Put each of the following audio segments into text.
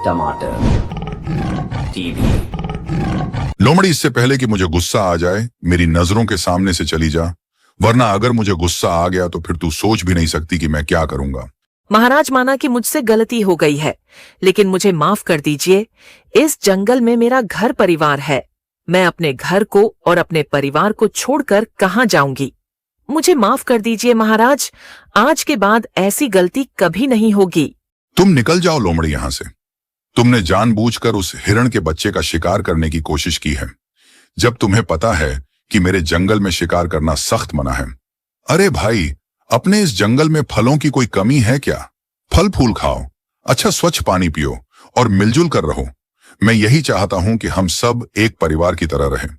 टमाटर टीवी। लोमड़ी, इससे पहले कि मुझे गुस्सा आ जाए मेरी नजरों के सामने से चली जा, वरना अगर मुझे गुस्सा आ गया तो फिर तू सोच भी नहीं सकती कि मैं क्या करूंगा। महाराज, माना कि मुझसे गलती हो गई है, लेकिन मुझे माफ कर दीजिए। इस जंगल में मेरा घर परिवार है। मैं अपने घर को और अपने परिवार को छोड़कर कहाँ जाऊंगी? मुझे माफ कर दीजिए महाराज, आज के बाद ऐसी गलती कभी नहीं होगी। तुम निकल जाओ लोमड़ी यहां से। तुमने जानबूझकर उस हिरण के बच्चे का शिकार करने की कोशिश की है, जब तुम्हें पता है कि मेरे जंगल में शिकार करना सख्त मना है। अरे भाई, अपने इस जंगल में फलों की कोई कमी है क्या? फल फूल खाओ, अच्छा स्वच्छ पानी पियो और मिलजुल कर रहो। मैं यही चाहता हूं कि हम सब एक परिवार की तरह रहें।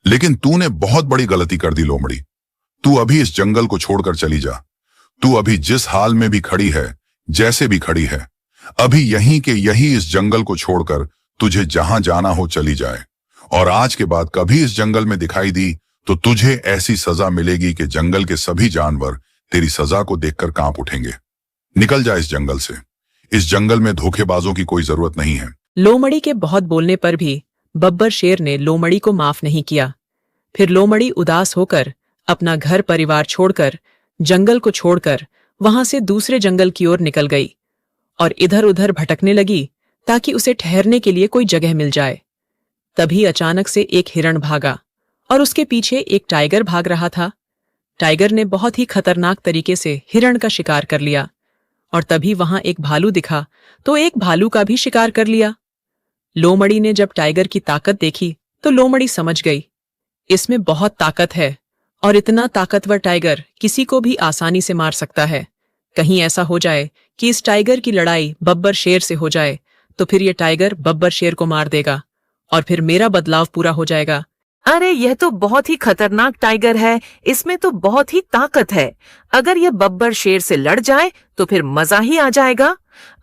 लेकिन तूने बहुत बड़ी गलती कर दी लोमड़ी। तू अभी इस जंगल को छोड़कर चली जा। तू अभी जिस हाल में भी खड़ी है, जैसे भी खड़ी है, अभी यहीं के यही इस जंगल को छोड़कर तुझे जहां जाना हो चली जाए। और आज के बाद कभी इस जंगल में दिखाई दी तो तुझे ऐसी सजा मिलेगी कि जंगल के सभी जानवर तेरी सजा को देखकर कांप उठेंगे। निकल जा इस जंगल से। इस जंगल में धोखेबाजों की कोई जरूरत नहीं है। लोमड़ी के बहुत बोलने पर भी बब्बर शेर ने लोमड़ी को माफ नहीं किया। फिर लोमड़ी उदास होकर अपना घर परिवार छोड़कर, जंगल को छोड़कर वहां से दूसरे जंगल की ओर निकल गई और इधर उधर भटकने लगी ताकि उसे ठहरने के लिए कोई जगह मिल जाए। तभी अचानक से एक हिरण भागा और उसके पीछे एक टाइगर भाग रहा था। टाइगर ने बहुत ही खतरनाक तरीके से हिरण का शिकार कर लिया और तभी वहां एक भालू दिखा तो एक भालू का भी शिकार कर लिया। लोमड़ी ने जब टाइगर की ताकत देखी तो लोमड़ी समझ गई, इसमें बहुत ताकत है और इतना ताकतवर टाइगर किसी को भी आसानी से मार सकता है। कहीं ऐसा हो जाए कि इस टाइगर की लड़ाई बब्बर शेर से हो जाए तो फिर ये टाइगर बब्बर शेर को मार देगा और फिर मेरा बदलाव पूरा हो जाएगा। अरे, यह तो बहुत ही खतरनाक टाइगर है, इसमें तो बहुत ही ताकत है। अगर यह बब्बर शेर से लड़ जाए तो फिर मजा ही आ जाएगा।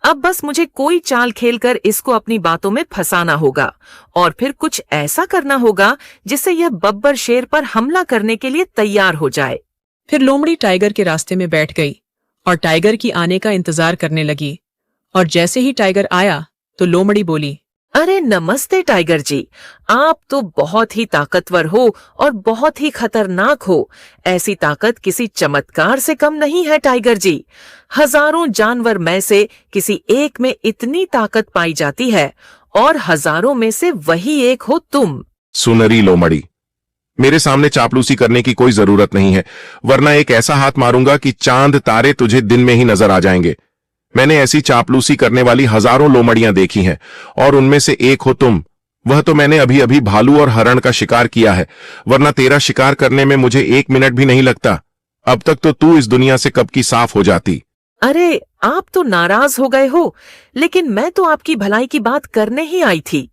अब बस मुझे कोई चाल खेलकर इसको अपनी बातों में फंसाना होगा और फिर कुछ ऐसा करना होगा जिससे यह बब्बर शेर पर हमला करने के लिए तैयार हो जाए। फिर लोमड़ी टाइगर के रास्ते में बैठ गई और टाइगर की आने का इंतजार करने लगी। और जैसे ही टाइगर आया तो लोमड़ी बोली, अरे नमस्ते टाइगर जी, आप तो बहुत ही ताकतवर हो और बहुत ही खतरनाक हो। ऐसी ताकत किसी चमत्कार से कम नहीं है टाइगर जी। हजारों जानवर में से किसी एक में इतनी ताकत पाई जाती है और हजारों में से वही एक हो तुम। सुनरी लोमड़ी, मेरे सामने चापलूसी करने की कोई जरूरत नहीं है, वरना एक ऐसा हाथ मारूंगा कि चांद तारे तुझे दिन में ही नजर आ जाएंगे। मैंने ऐसी चापलूसी करने वाली हजारों लोमड़ियां देखी हैं और उनमें से एक हो तुम। वह तो मैंने अभी अभी भालू और हरण का शिकार किया है, वरना तेरा शिकार करने में मुझे 1 मिनट भी नहीं लगता। अब तक तो तू इस दुनिया से कब की साफ हो जाती। अरे, आप तो नाराज हो गए हो, लेकिन मैं तो आपकी भलाई की बात करने ही आई थी।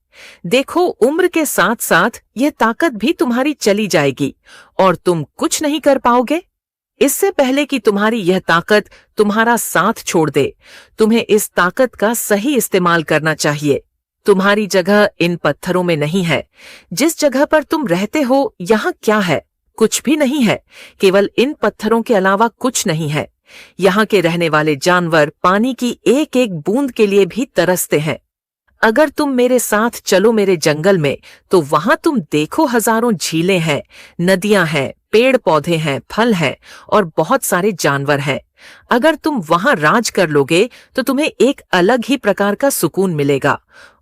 देखो, उम्र के साथ साथ यह ताकत भी तुम्हारी चली जाएगी और तुम कुछ नहीं कर पाओगे। इससे पहले कि तुम्हारी यह ताकत तुम्हारा साथ छोड़ दे, तुम्हें इस ताकत का सही इस्तेमाल करना चाहिए। तुम्हारी जगह इन पत्थरों में नहीं है। जिस जगह पर तुम रहते हो यहाँ क्या है? कुछ भी नहीं है। केवल इन पत्थरों के अलावा कुछ नहीं है। यहाँ के रहने वाले जानवर पानी की एक एक बूंद के लिए भी तरसते हैं। अगर तुम मेरे साथ चलो मेरे जंगल में, तो वहां तुम देखो हजारों झीलें हैं, नदियां हैं, पेड़ पौधे हैं, फल हैं और बहुत सारे जानवर हैं। अगर तुम वहां राज कर लोगे तो तुम्हें एक अलग ही प्रकार का सुकून मिलेगा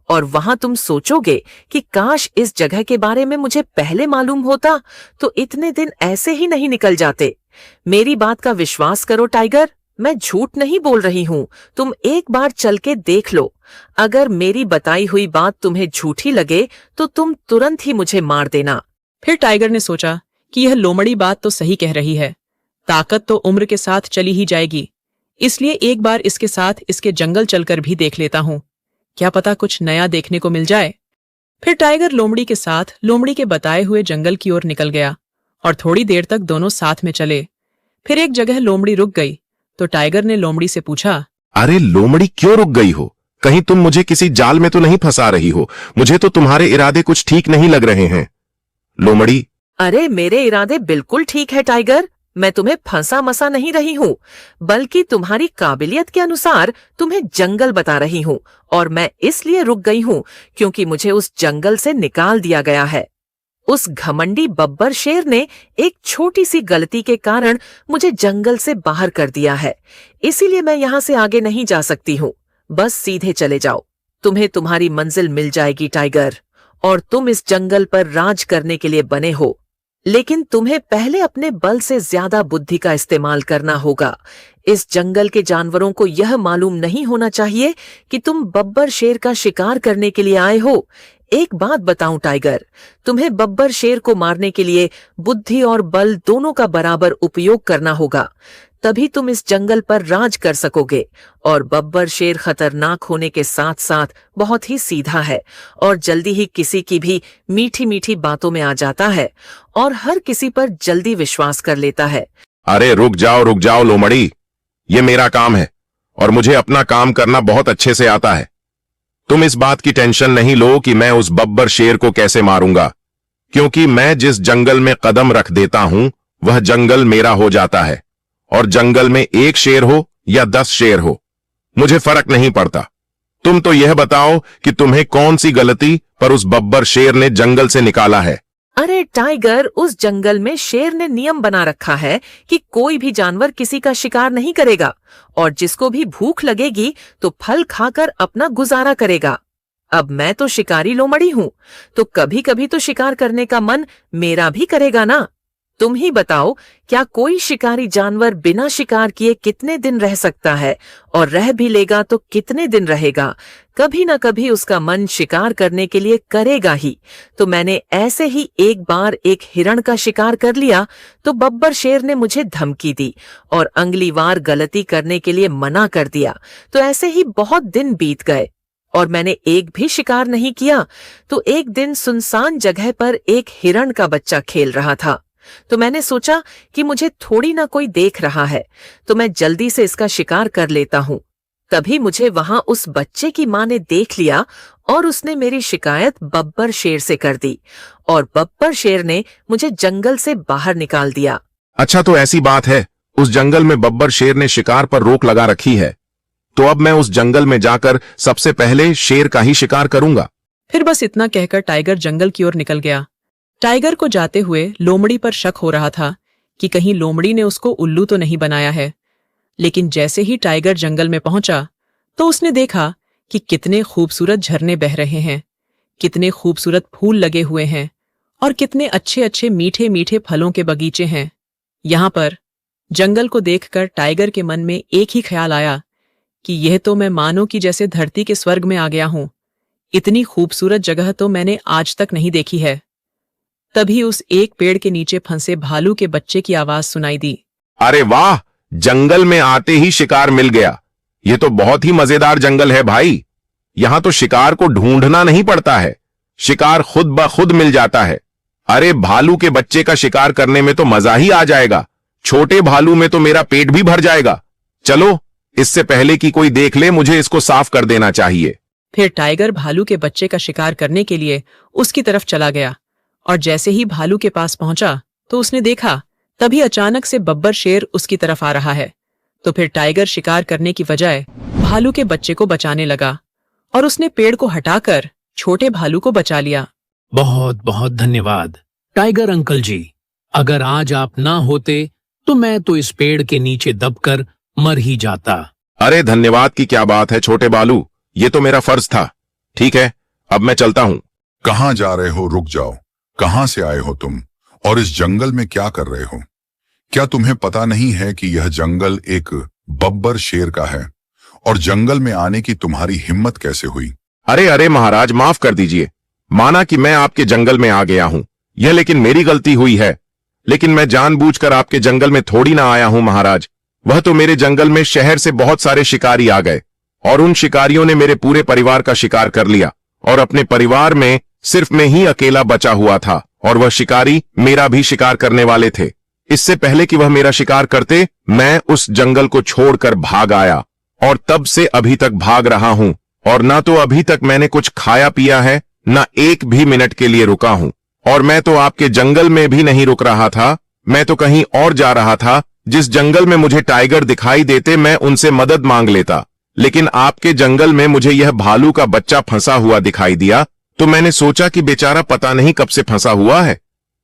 और वहां तुम सोचोगे कि काश इस जगह के बारे में मुझे पहले मालूम होता तो इतने दिन ऐसे ही नहीं निकल जाते। मेरी बात का विश्वास करो टाइगर, मैं झूठ नहीं बोल रही हूँ। तुम एक बार चल के देख लो। अगर मेरी बताई हुई बात तुम्हें झूठी लगे तो तुम तुरंत ही मुझे मार देना। फिर टाइगर ने सोचा कि यह लोमड़ी बात तो सही कह रही है। ताकत तो उम्र के साथ चली ही जाएगी, इसलिए एक बार इसके साथ इसके जंगल चलकर भी देख लेता हूँ। क्या पता कुछ नया देखने को मिल जाए। फिर टाइगर लोमड़ी के साथ लोमड़ी के बताए हुए जंगल की ओर निकल गया और थोड़ी देर तक दोनों साथ में चले। फिर एक जगह लोमड़ी रुक गई तो टाइगर ने लोमड़ी से पूछा, अरे लोमड़ी, क्यों रुक गई हो? कहीं तुम मुझे किसी जाल में तो नहीं फंसा रही हो? मुझे तो तुम्हारे इरादे कुछ ठीक नहीं लग रहे हैं। लोमड़ी, अरे, मेरे इरादे बिल्कुल ठीक है टाइगर। मैं तुम्हें फंसा मसा नहीं रही हूँ, बल्कि तुम्हारी काबिलियत के अनुसार तुम्हें जंगल बता रही हूँ। और मैं इसलिए रुक गई हूँ क्योंकि मुझे उस जंगल से निकाल दिया गया है। उस घमंडी बब्बर शेर ने एक छोटी सी गलती के कारण मुझे जंगल से बाहर कर दिया है। इसीलिए मैं यहाँ से आगे नहीं जा सकती हूँ। बस सीधे चले जाओ, तुम्हें तुम्हारी मंजिल मिल जाएगी टाइगर। और तुम इस जंगल पर राज करने के लिए बने हो, लेकिन तुम्हें पहले अपने बल से ज्यादा बुद्धि का इस्तेमाल करना होगा। इस जंगल के जानवरों को यह मालूम नहीं होना चाहिए कि तुम बब्बर शेर का शिकार करने के लिए आए हो। एक बात बताऊं टाइगर, तुम्हें बब्बर शेर को मारने के लिए बुद्धि और बल दोनों का बराबर उपयोग करना होगा, तभी तुम इस जंगल पर राज कर सकोगे। और बब्बर शेर खतरनाक होने के साथ साथ बहुत ही सीधा है और जल्दी ही किसी की भी मीठी मीठी बातों में आ जाता है और हर किसी पर जल्दी विश्वास कर लेता है। अरे रुक जाओ लोमड़ी, ये मेरा काम है और मुझे अपना काम करना बहुत अच्छे से आता है। तुम इस बात की टेंशन नहीं लो कि मैं उस बब्बर शेर को कैसे मारूंगा, क्योंकि मैं जिस जंगल में कदम रख देता हूं वह जंगल मेरा हो जाता है। और जंगल में 1 शेर हो या 10 शेर हो, मुझे फर्क नहीं पड़ता। तुम तो यह बताओ कि तुम्हें कौन सी गलती पर उस बब्बर शेर ने जंगल से निकाला है। अरे टाइगर, उस जंगल में शेर ने नियम बना रखा है कि कोई भी जानवर किसी का शिकार नहीं करेगा और जिसको भी भूख लगेगी तो फल खाकर अपना गुजारा करेगा। अब मैं तो शिकारी लोमड़ी हूँ, तो कभी कभी तो शिकार करने का मन मेरा भी करेगा ना। तुम ही बताओ, क्या कोई शिकारी जानवर बिना शिकार किए कितने दिन रह सकता है, और रह भी लेगा तो कितने दिन रहेगा। कभी ना कभी उसका मन शिकार करने के लिए करेगा ही। तो मैंने ऐसे ही एक बार एक हिरण का शिकार कर लिया तो बब्बर शेर ने मुझे धमकी दी और अगली बार गलती करने के लिए मना कर दिया। तो ऐसे ही बहुत दिन बीत गए और मैंने एक भी शिकार नहीं किया। तो एक दिन सुनसान जगह पर एक हिरण का बच्चा खेल रहा था, तो मैंने सोचा कि मुझे थोड़ी ना कोई देख रहा है, तो मैं जल्दी से इसका शिकार कर लेता हूँ। तभी मुझे वहां उस बच्चे की माँ ने देख लिया और उसने मेरी शिकायत बब्बर शेर से कर दी और बब्बर शेर ने मुझे जंगल से बाहर निकाल दिया। अच्छा, तो ऐसी बात है, उस जंगल में बब्बर शेर ने शिकार पर रोक लगा रखी है, तो अब मैं उस जंगल में जाकर सबसे पहले शेर का ही शिकार करूंगा। फिर बस इतना कहकर टाइगर जंगल की ओर निकल गया। टाइगर को जाते हुए लोमड़ी पर शक हो रहा था कि कहीं लोमड़ी ने उसको उल्लू तो नहीं बनाया है। लेकिन जैसे ही टाइगर जंगल में पहुंचा तो उसने देखा कि कितने खूबसूरत झरने बह रहे हैं, कितने खूबसूरत फूल लगे हुए हैं और कितने अच्छे अच्छे मीठे मीठे फलों के बगीचे हैं। यहां पर जंगल को देखकर टाइगर के मन में एक ही ख्याल आया कि यह तो मैं मानो कि जैसे धरती के स्वर्ग में आ गया हूं। इतनी खूबसूरत जगह तो मैंने आज तक नहीं देखी है। तभी उस एक पेड़ के नीचे फंसे भालू के बच्चे की आवाज सुनाई दी। अरे वाह, जंगल में आते ही शिकार मिल गया। ये तो बहुत ही मजेदार जंगल है भाई। यहां तो शिकार को ढूंढना नहीं पड़ता है, शिकार खुद ब खुद मिल जाता है। अरे भालू के बच्चे का शिकार करने में तो मजा ही आ जाएगा। छोटे भालू में तो मेरा पेट भी भर जाएगा। चलो, इससे पहले कि कोई देख ले, मुझे इसको साफ कर देना चाहिए। फिर टाइगर भालू के बच्चे का शिकार करने के लिए उसकी तरफ चला गया और जैसे ही भालू के पास पहुंचा तो उसने देखा तभी अचानक से बब्बर शेर उसकी तरफ आ रहा है। तो फिर टाइगर शिकार करने की बजाय भालू के बच्चे को बचाने लगा और उसने पेड़ को हटाकर छोटे भालू को बचा लिया। बहुत बहुत धन्यवाद टाइगर अंकल जी। अगर आज आप ना होते तो मैं तो इस पेड़ के नीचे दबकर मर ही जाता। अरे धन्यवाद की क्या बात है छोटे बालू, ये तो मेरा फर्ज था। ठीक है, अब मैं चलता हूँ। कहाँ जा रहे हो? रुक जाओ। कहाँ से आए हो तुम और इस जंगल में क्या कर रहे हो? क्या तुम्हें पता नहीं है कि यह जंगल एक बब्बर शेर का है? और जंगल में आने की तुम्हारी हिम्मत कैसे हुई? अरे महाराज, माफ कर दीजिए। माना कि मैं आपके जंगल में आ गया हूँ, यह लेकिन मेरी गलती हुई है। लेकिन मैं जानबूझकर आपके जंगल में थोड़ी ना आया हूँ महाराज। वह तो मेरे जंगल में शहर से बहुत सारे शिकारी आ गए और उन शिकारियों ने मेरे पूरे परिवार का शिकार कर लिया और अपने परिवार में सिर्फ मैं ही अकेला बचा हुआ था और वह शिकारी मेरा भी शिकार करने वाले थे। इससे पहले कि वह मेरा शिकार करते, मैं उस जंगल को छोड़कर भाग आया और तब से अभी तक भाग रहा हूं और ना तो अभी तक मैंने कुछ खाया पिया है, ना एक भी मिनट के लिए रुका हूं। और मैं तो आपके जंगल में भी नहीं रुक रहा था, मैं तो कहीं और जा रहा था। जिस जंगल में मुझे टाइगर दिखाई देते मैं उनसे मदद मांग लेता, लेकिन आपके जंगल में मुझे यह भालू का बच्चा फंसा हुआ दिखाई दिया, तो मैंने सोचा कि बेचारा पता नहीं कब से फंसा हुआ है,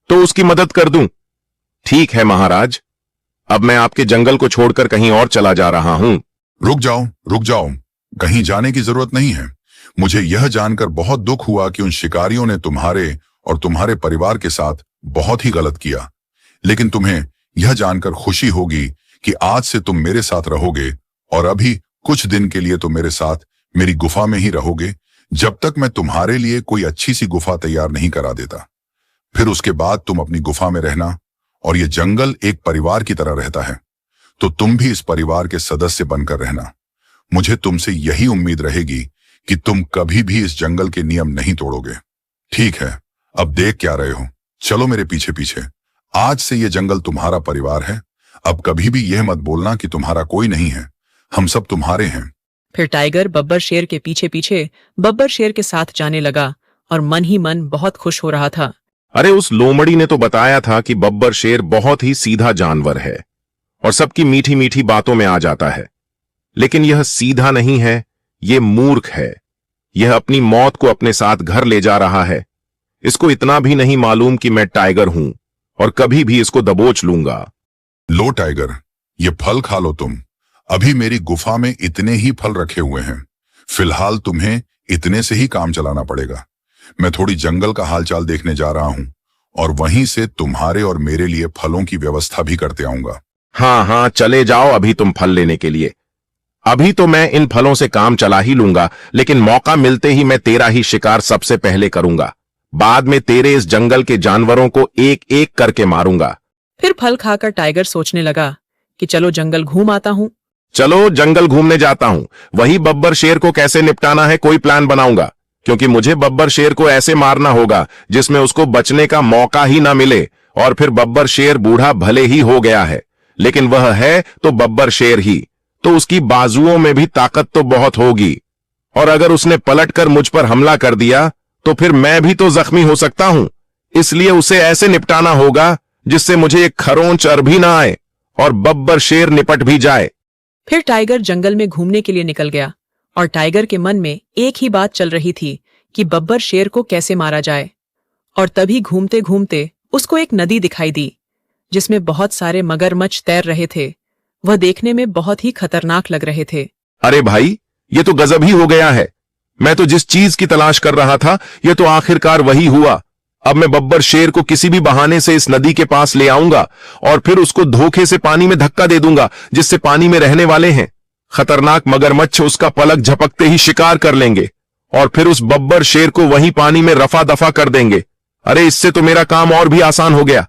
तो उसकी मदद कर दूं। ठीक है महाराज, अब मैं आपके जंगल को छोड़कर कहीं और चला जा रहा हूं। रुक जाओ, कहीं जाने की जरूरत नहीं है। मुझे यह जानकर बहुत दुख हुआ कि उन शिकारियों ने तुम्हारे और तुम्हारे परिवार के साथ बहुत ही गलत किया, लेकिन तुम्हें यह जानकर खुशी होगी कि आज से तुम मेरे साथ रहोगे और अभी कुछ दिन के लिए तो मेरे साथ मेरी गुफा में ही रहोगे, जब तक मैं तुम्हारे लिए कोई अच्छी सी गुफा तैयार नहीं करा देता। फिर उसके बाद तुम अपनी गुफा में रहना और ये जंगल एक परिवार की तरह रहता है, तो तुम भी इस परिवार के सदस्य बनकर रहना। मुझे तुमसे यही उम्मीद रहेगी कि तुम कभी भी इस जंगल के नियम नहीं तोड़ोगे। ठीक है, अब देख क्या रहे हो, चलो मेरे पीछे पीछे। आज से ये जंगल तुम्हारा परिवार है। अब कभी भी यह मत बोलना कि तुम्हारा कोई नहीं है, हम सब तुम्हारे हैं। फिर टाइगर बब्बर शेर के पीछे पीछे बब्बर शेर के साथ जाने लगा और मन ही मन बहुत खुश हो रहा था। अरे उस लोमड़ी ने तो बताया था कि बब्बर शेर बहुत ही सीधा जानवर है और सबकी मीठी मीठी बातों में आ जाता है, लेकिन यह सीधा नहीं है, यह मूर्ख है। यह अपनी मौत को अपने साथ घर ले जा रहा है। इसको इतना भी नहीं मालूम कि मैं टाइगर हूं और कभी भी इसको दबोच लूंगा। लो टाइगर, ये फल खा लो तुम। अभी मेरी गुफा में इतने ही फल रखे हुए हैं, फिलहाल तुम्हें इतने से ही काम चलाना पड़ेगा। मैं थोड़ी जंगल का हालचाल देखने जा रहा हूं और वहीं से तुम्हारे और मेरे लिए फलों की व्यवस्था भी करते आऊंगा। हाँ, चले जाओ अभी तुम फल लेने के लिए। अभी तो मैं इन फलों से काम चला ही लूंगा, लेकिन मौका मिलते ही मैं तेरा ही शिकार सबसे पहले करूंगा। बाद में तेरे इस जंगल के जानवरों को एक एक करके मारूंगा। फिर फल खाकर टाइगर सोचने लगा कि चलो जंगल घूम आता हूं। चलो जंगल घूमने जाता हूं, वही बब्बर शेर को कैसे निपटाना है कोई प्लान बनाऊंगा, क्योंकि मुझे बब्बर शेर को ऐसे मारना होगा जिसमें उसको बचने का मौका ही ना मिले। और फिर बब्बर शेर बूढ़ा भले ही हो गया है, लेकिन वह है तो बब्बर शेर ही, तो उसकी बाजुओं में भी ताकत तो बहुत होगी, और अगर उसने पलटकर मुझ पर हमला कर दिया तो फिर मैं भी तो जख्मी हो सकता हूं। इसलिए उसे ऐसे निपटाना होगा जिससे मुझे एक खरोंच अर भी ना आए और बब्बर शेर निपट भी जाए। फिर टाइगर जंगल में घूमने के लिए निकल गया और टाइगर के मन में एक ही बात चल रही थी कि बब्बर शेर को कैसे मारा जाए। और तभी घूमते घूमते उसको एक नदी दिखाई दी जिसमें बहुत सारे मगरमच्छ तैर रहे थे। वह देखने में बहुत ही खतरनाक लग रहे थे। अरे भाई, ये तो गजब ही हो गया है। मैं तो जिस चीज की तलाश कर रहा था ये तो आखिरकार वही हुआ। अब मैं बब्बर शेर को किसी भी बहाने से इस नदी के पास ले आऊंगा और फिर उसको धोखे से पानी में धक्का दे दूंगा, जिससे पानी में रहने वाले हैं खतरनाक मगरमच्छ उसका पलक झपकते ही शिकार कर लेंगे और फिर उस बब्बर शेर को वहीं पानी में रफा दफा कर देंगे। अरे इससे तो मेरा काम और भी आसान हो गया।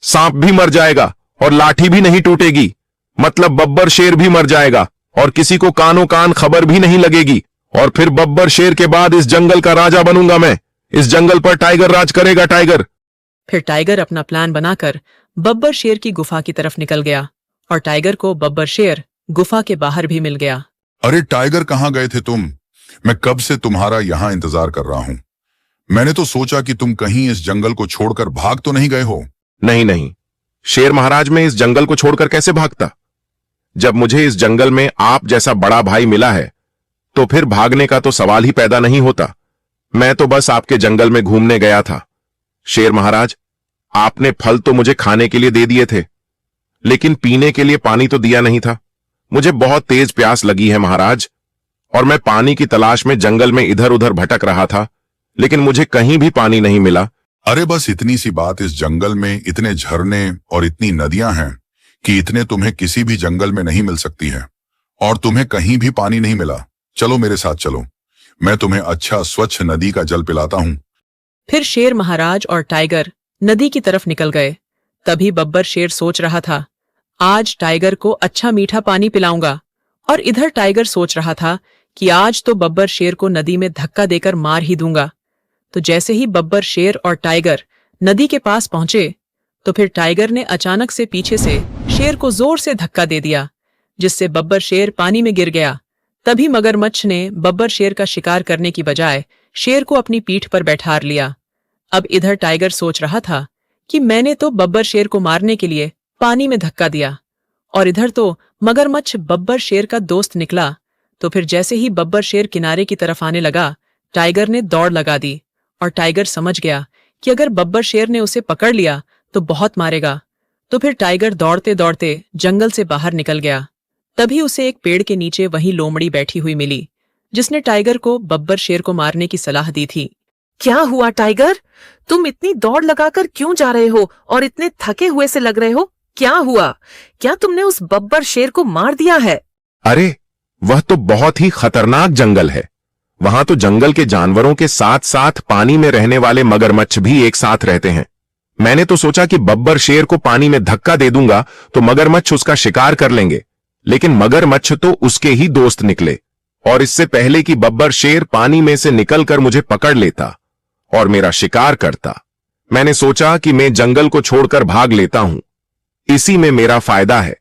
सांप भी मर जाएगा और लाठी भी नहीं टूटेगी, मतलब बब्बर शेर भी मर जाएगा और किसी को कानो कान खबर भी नहीं लगेगी। और फिर बब्बर शेर के बाद इस जंगल का राजा बनूंगा मैं। इस जंगल पर टाइगर राज करेगा, टाइगर। फिर टाइगर अपना प्लान बनाकर बब्बर शेर की गुफा की तरफ निकल गया और टाइगर को बब्बर शेर गुफा के बाहर भी मिल गया। अरे टाइगर, कहाँ गए थे तुम? मैं कब से तुम्हारा यहां इंतजार कर रहा हूं। मैंने तो सोचा कि तुम कहीं इस जंगल को छोड़कर भाग तो नहीं गए हो। नहीं, शेर महाराज, मैं इस जंगल को छोड़कर कैसे भागता। जब मुझे इस जंगल में आप जैसा बड़ा भाई मिला है तो फिर भागने का तो सवाल ही पैदा नहीं होता। मैं तो बस आपके जंगल में घूमने गया था। शेर महाराज, आपने फल तो मुझे खाने के लिए दे दिए थे, लेकिन पीने के लिए पानी तो दिया नहीं था। मुझे बहुत तेज प्यास लगी है महाराज, और मैं पानी की तलाश में जंगल में इधर उधर भटक रहा था, लेकिन मुझे कहीं भी पानी नहीं मिला। अरे बस इतनी सी बात, इस जंगल में इतने झरने और इतनी नदियां हैं कि इतने तुम्हें किसी भी जंगल में नहीं मिल सकती है, और तुम्हें कहीं भी पानी नहीं मिला। चलो मेरे साथ चलो, मैं तुम्हें अच्छा स्वच्छ नदी का जल पिलाता हूं। फिर शेर महाराज और टाइगर नदी की तरफ निकल गए। तभी बब्बर शेर सोच रहा था, आज टाइगर को अच्छा मीठा पानी पिलाऊंगा। और इधर टाइगर सोच रहा था कि आज तो बब्बर शेर को नदी में धक्का देकर मार ही दूंगा। तो जैसे ही बब्बर शेर और टाइगर नदी के पास पहुंचे तो फिर टाइगर ने अचानक से पीछे से शेर को जोर से धक्का दे दिया, जिससे बब्बर शेर पानी में गिर गया। तभी मगरमच्छ ने बब्बर शेर का शिकार करने की बजाय शेर को अपनी पीठ पर बैठार लिया। अब इधर टाइगर सोच रहा था कि मैंने तो बब्बर शेर को मारने के लिए पानी में धक्का दिया, और इधर तो मगरमच्छ बब्बर शेर का दोस्त निकला। तो फिर जैसे ही बब्बर शेर किनारे की तरफ आने लगा, टाइगर ने दौड़ लगा दी, और टाइगर समझ गया कि अगर बब्बर शेर ने उसे पकड़ लिया तो बहुत मारेगा। तो फिर टाइगर दौड़ते दौड़ते जंगल से बाहर निकल गया। तभी उसे एक पेड़ के नीचे वहीं लोमड़ी बैठी हुई मिली, जिसने टाइगर को बब्बर शेर को मारने की सलाह दी थी। क्या हुआ टाइगर? तुम इतनी दौड़ लगाकर क्यों जा रहे हो और इतने थके हुए से लग रहे हो? क्या हुआ? क्या तुमने उस बब्बर शेर को मार दिया है? अरे, वह तो बहुत ही खतरनाक जंगल है। वहां तो जंगल के जानवरों के साथ साथ पानी में रहने वाले मगरमच्छ भी एक साथ रहते हैं। मैंने तो सोचा कि बब्बर शेर को पानी में धक्का दे दूंगा तो मगरमच्छ उसका शिकार कर लेंगे, लेकिन मगरमच्छ तो उसके ही दोस्त निकले, और इससे पहले कि बब्बर शेर पानी में से निकलकर मुझे पकड़ लेता और मेरा शिकार करता, मैंने सोचा कि मैं जंगल को छोड़कर भाग लेता हूं। इसी में मेरा फायदा है।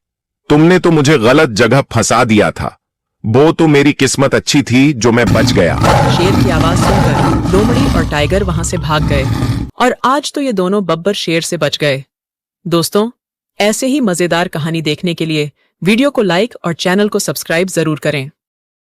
तुमने तो मुझे गलत जगह फंसा दिया था। वो तो मेरी किस्मत अच्छी थी जो मैं बच गया। शेर की आवाज सुनकर लोमड़ी और टाइगर वहां से भाग गए, और आज तो ये दोनों बब्बर शेर से बच गए। दोस्तों, ऐसे ही मजेदार कहानी देखने के लिए वीडियो को लाइक और चैनल को सब्सक्राइब जरूर करें।